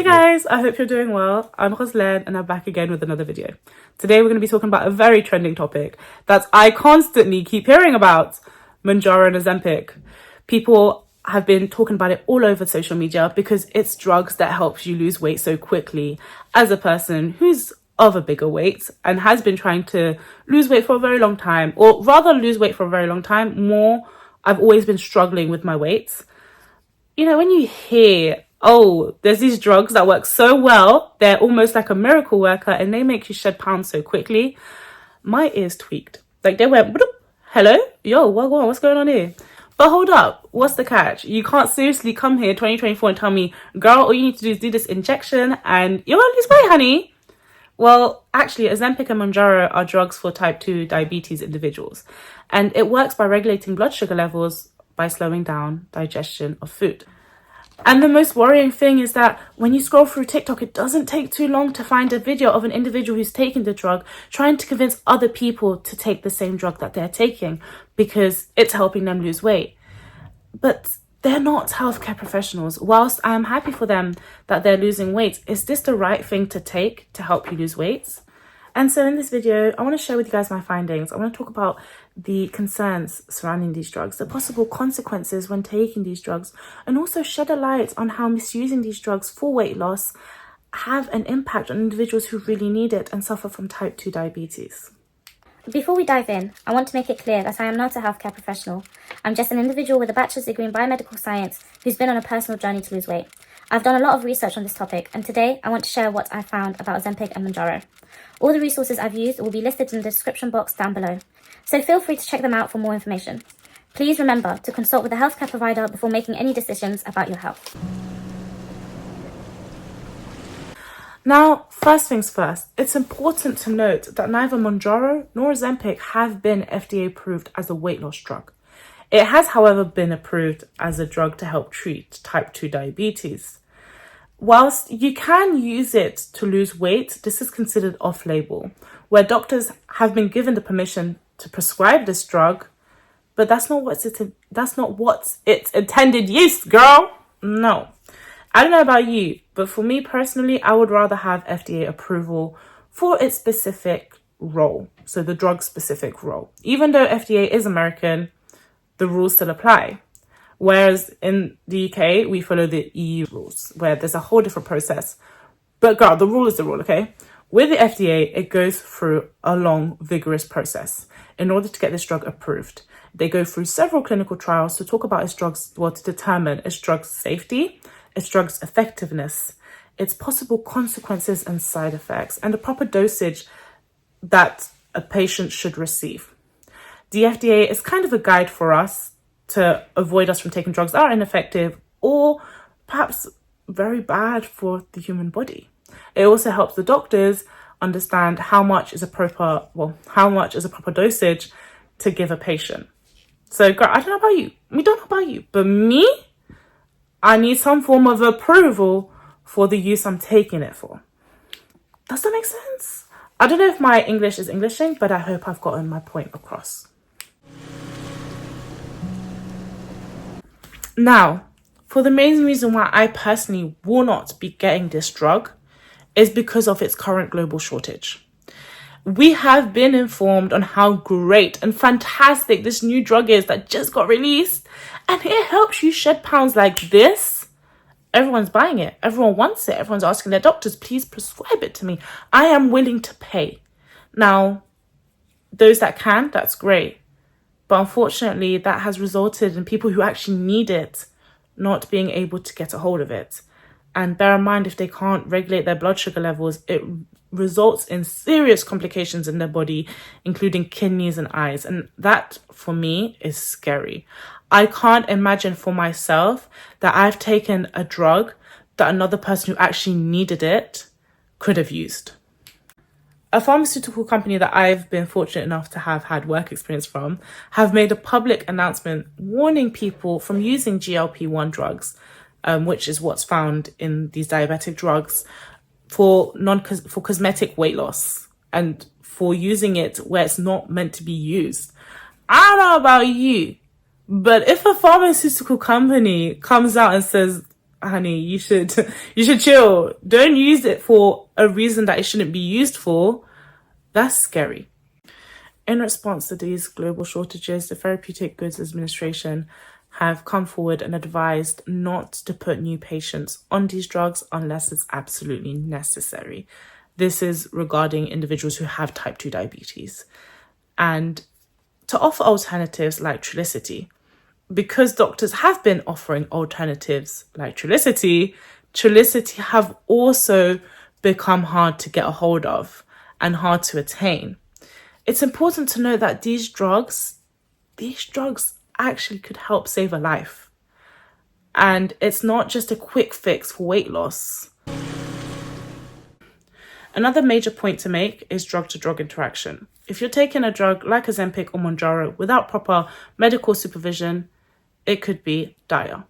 Hey guys, I hope you're doing well. I'm Roslyn and I'm back again with another video. Today we're going to be talking about a very trending topic that I constantly keep hearing about, Mounjaro and Ozempic. People have been talking about it all over social media because it's drugs that helps you lose weight so quickly. As a person who's of a bigger weight and has been trying to lose weight for a very long time, or rather lose weight for a very long time, I've always been struggling with my weight. You know, when you hear, oh, there's these drugs that work so well, they're almost like a miracle worker and they make you shed pounds so quickly, my ears tweaked. Like they went, hello? Yo, what's going on here? But hold up, what's the catch? You can't seriously come here 2024 and tell me, girl, all you need to do is do this injection and you're gonna lose weight, honey. Well, actually, Ozempic and Mounjaro are drugs for type 2 diabetes individuals. And it works by regulating blood sugar levels by slowing down digestion of food. And the most worrying thing is that when you scroll through TikTok, it doesn't take too long to find a video of an individual who's taking the drug, trying to convince other people to take the same drug that they're taking because it's helping them lose weight. But they're not healthcare professionals. Whilst I am happy for them that they're losing weight, is this the right thing to take to help you lose weight? And so in this video, I want to share with you guys my findings. I want to talk about the concerns surrounding these drugs, the possible consequences when taking these drugs, and also shed a light on how misusing these drugs for weight loss have an impact on individuals who really need it and suffer from type 2 diabetes. Before we dive in, I want to make it clear that I am not a healthcare professional. I'm just an individual with a bachelor's degree in biomedical science who's been on a personal journey to lose weight. I've done a lot of research on this topic, and today I want to share what I found about Ozempic and Mounjaro. All the resources I've used will be listed in the description box down below, so feel free to check them out for more information. Please remember to consult with a healthcare provider before making any decisions about your health. Now, first things first, it's important to note that neither Mounjaro nor Ozempic have been FDA approved as a weight loss drug. It has, however, been approved as a drug to help treat type 2 diabetes. Whilst you can use it to lose weight, this is considered off-label, where doctors have been given the permission to prescribe this drug, but that's not what's its intended use, girl. No. I don't know about you, but for me personally, I would rather have FDA approval for its specific role. So the drug specific role. Even though FDA is American, the rules still apply. Whereas in the UK, we follow the EU rules, where there's a whole different process. But girl, the rule is the rule, okay? With the FDA, it goes through a long, vigorous process in order to get this drug approved. They go through several clinical trials to talk about to determine its drug's safety, its drug's effectiveness, its possible consequences and side effects, and the proper dosage that a patient should receive. The FDA is kind of a guide for us to avoid us from taking drugs that are ineffective or perhaps very bad for the human body. It also helps the doctors understand how much is a proper dosage to give a patient. So girl, I don't know about you. We don't know about you, but me, I need some form of approval for the use I'm taking it for. Does that make sense? I don't know if my English is Englishing, but I hope I've gotten my point across. Now, for the main reason why I personally will not be getting this drug is because of its current global shortage. We have been informed on how great and fantastic this new drug is that just got released, and it helps you shed pounds like this. Everyone's buying it. Everyone wants it. Everyone's asking their doctors, please prescribe it to me. I am willing to pay. Now, those that can, that's great. But unfortunately, that has resulted in people who actually need it not being able to get a hold of it. And bear in mind, if they can't regulate their blood sugar levels, it results in serious complications in their body, including kidneys and eyes. And that, for me, is scary. I can't imagine for myself that I've taken a drug that another person who actually needed it could have used. A pharmaceutical company that I've been fortunate enough to have had work experience from have made a public announcement warning people from using GLP-1 drugs, which is what's found in these diabetic drugs, for cosmetic weight loss and for using it where it's not meant to be used. I don't know about you, but if a pharmaceutical company comes out and says honey, you should chill. Don't use it for a reason that it shouldn't be used for. That's scary. In response to these global shortages, the Therapeutic Goods Administration have come forward and advised not to put new patients on these drugs unless it's absolutely necessary. This is regarding individuals who have type 2 diabetes. And to offer alternatives like Trulicity, because doctors have been offering alternatives like Trulicity have also become hard to get a hold of and hard to attain. It's important to note that these drugs actually could help save a life. And it's not just a quick fix for weight loss. Another major point to make is drug-to-drug interaction. If you're taking a drug like Ozempic or Mounjaro without proper medical supervision, it could be dire.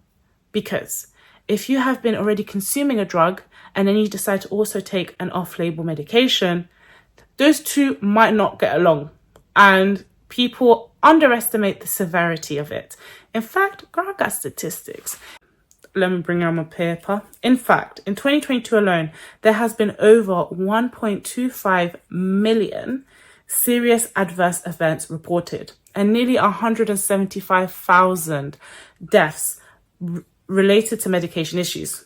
Because if you have been already consuming a drug and then you decide to also take an off-label medication, those two might not get along, and people underestimate the severity of it. In fact, I got statistics. Let me bring out my paper. In fact, in 2022 alone, there has been over 1.25 million serious adverse events reported and nearly 175,000 deaths related to medication issues.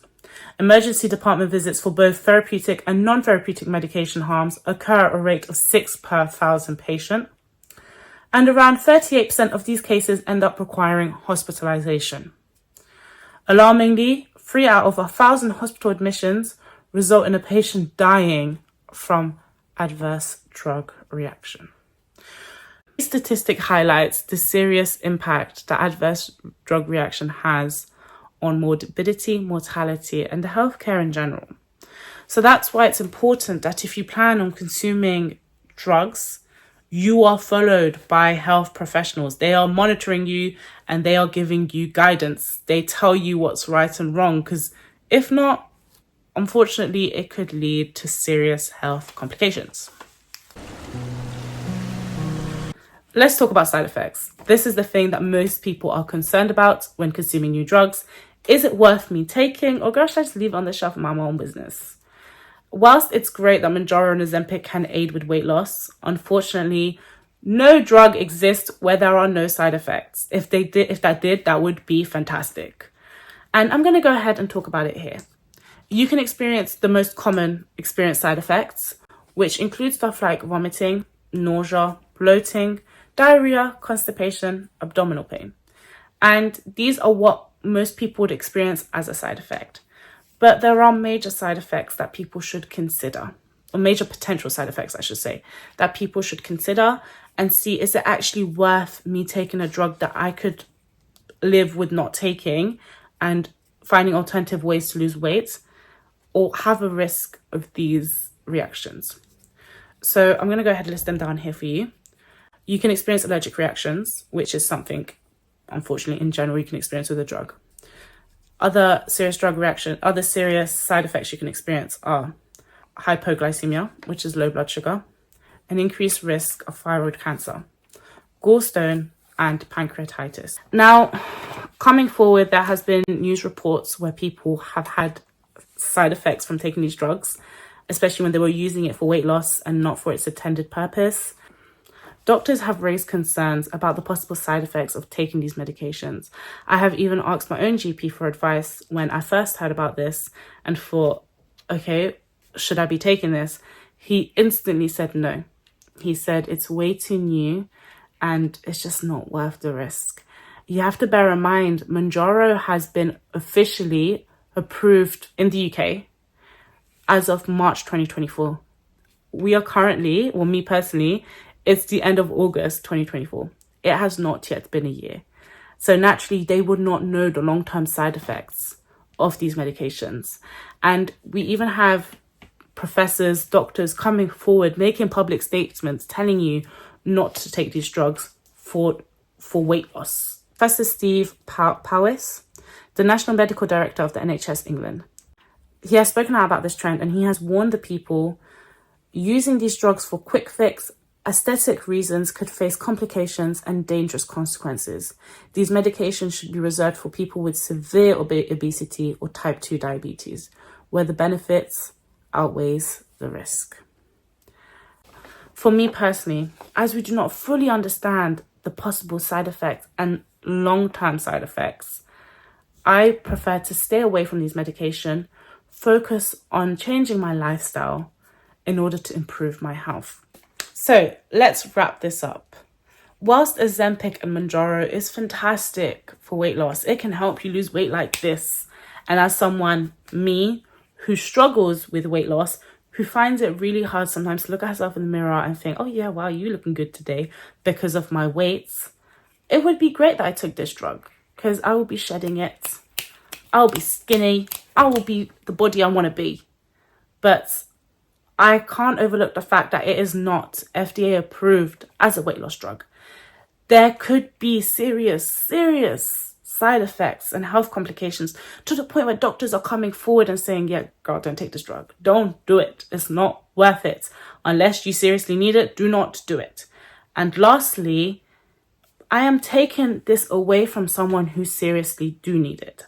Emergency department visits for both therapeutic and non-therapeutic medication harms occur at a rate of 6 per 1,000 patient. And around 38% of these cases end up requiring hospitalization. Alarmingly, 3 out of 1,000 hospital admissions result in a patient dying from adverse drug reaction. This statistic highlights the serious impact that adverse drug reaction has on morbidity, mortality, and the healthcare in general. So that's why it's important that if you plan on consuming drugs, you are followed by health professionals. They are monitoring you and they are giving you guidance. They tell you what's right and wrong, because if not, unfortunately, it could lead to serious health complications. Let's talk about side effects. This is the thing that most people are concerned about when consuming new drugs. Is it worth me taking, or should I just leave it on the shelf and mind my own business? Whilst it's great that Mounjaro and Ozempic can aid with weight loss, unfortunately, no drug exists where there are no side effects. If that did, that would be fantastic. And I'm going to go ahead and talk about it here. You can experience the most common side effects, which include stuff like vomiting, nausea, bloating, diarrhea, constipation, abdominal pain. And these are what most people would experience as a side effect. But there are major side effects that people should consider, or major potential side effects, I should say, that people should consider and see, is it actually worth me taking a drug that I could live with not taking and finding alternative ways to lose weight, or have a risk of these reactions? So I'm going to go ahead and list them down here for you. You can experience allergic reactions, which is something, unfortunately, in general, you can experience with a drug. Other serious side effects you can experience are hypoglycemia, which is low blood sugar, an increased risk of thyroid cancer, gallstone, and pancreatitis. Now, coming forward, there has been news reports where people have had side effects from taking these drugs, especially when they were using it for weight loss and not for its intended purpose. Doctors have raised concerns about the possible side effects of taking these medications. I have even asked my own GP for advice when I first heard about this and thought, okay, should I be taking this? He instantly said no. He said it's way too new and it's just not worth the risk. You have to bear in mind, Mounjaro has been officially approved in the UK as of March 2024. We are currently, well, me personally, it's the end of August 2024. It has not yet been a year. So naturally, they would not know the long-term side effects of these medications. And we even have professors, doctors coming forward, making public statements, telling you not to take these drugs for weight loss. Professor Steve Powis, the National Medical Director of the NHS England, he has spoken out about this trend, and he has warned the people using these drugs for quick fix aesthetic reasons could face complications and dangerous consequences. These medications should be reserved for people with severe obesity or type 2 diabetes, where the benefits outweighs the risk. For me personally, as we do not fully understand the possible side effects and long-term side effects, I prefer to stay away from these medications, focus on changing my lifestyle in order to improve my health. So let's wrap this up. Whilst Ozempic and Mounjaro is fantastic for weight loss, it can help you lose weight like this. And as someone, me, who struggles with weight loss, who finds it really hard sometimes to look at herself in the mirror and think, oh yeah, wow, you looking good today because of my weight, it would be great that I took this drug because I will be shedding it. I'll be skinny. I will be the body I want to be. But I can't overlook the fact that it is not FDA approved as a weight loss drug. There could be serious side effects and health complications to the point where doctors are coming forward and saying, yeah, girl, don't take this drug. Don't do it. It's not worth it. Unless you seriously need it, do not do it. And lastly, I am taking this away from someone who seriously do need it.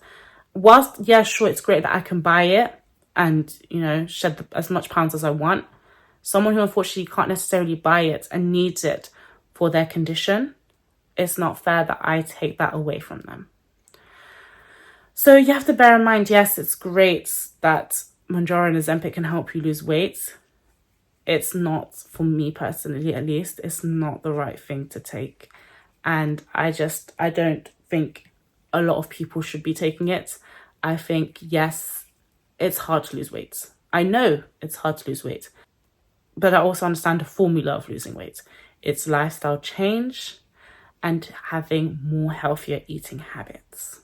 Whilst, yeah, sure, it's great that I can buy it and, shed as much pounds as I want, someone who unfortunately can't necessarily buy it and needs it for their condition, it's not fair that I take that away from them. So you have to bear in mind, yes, it's great that Mounjaro and Ozempic can help you lose weight. It's not, for me personally at least, it's not the right thing to take. And I don't think a lot of people should be taking it. I think, yes, it's hard to lose weight. I know it's hard to lose weight, but I also understand the formula of losing weight. It's lifestyle change and having more healthier eating habits.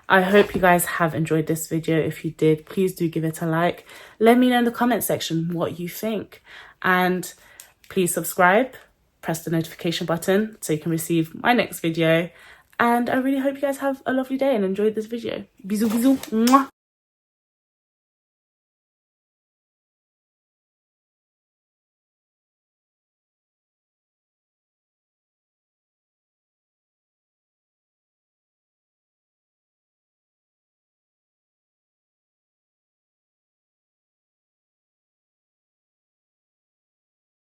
I hope you guys have enjoyed this video. If you did, please do give it a like. Let me know in the comment section what you think. And please subscribe, press the notification button so you can receive my next video. And I really hope you guys have a lovely day and enjoyed this video. Bisous, bisous. Mwah.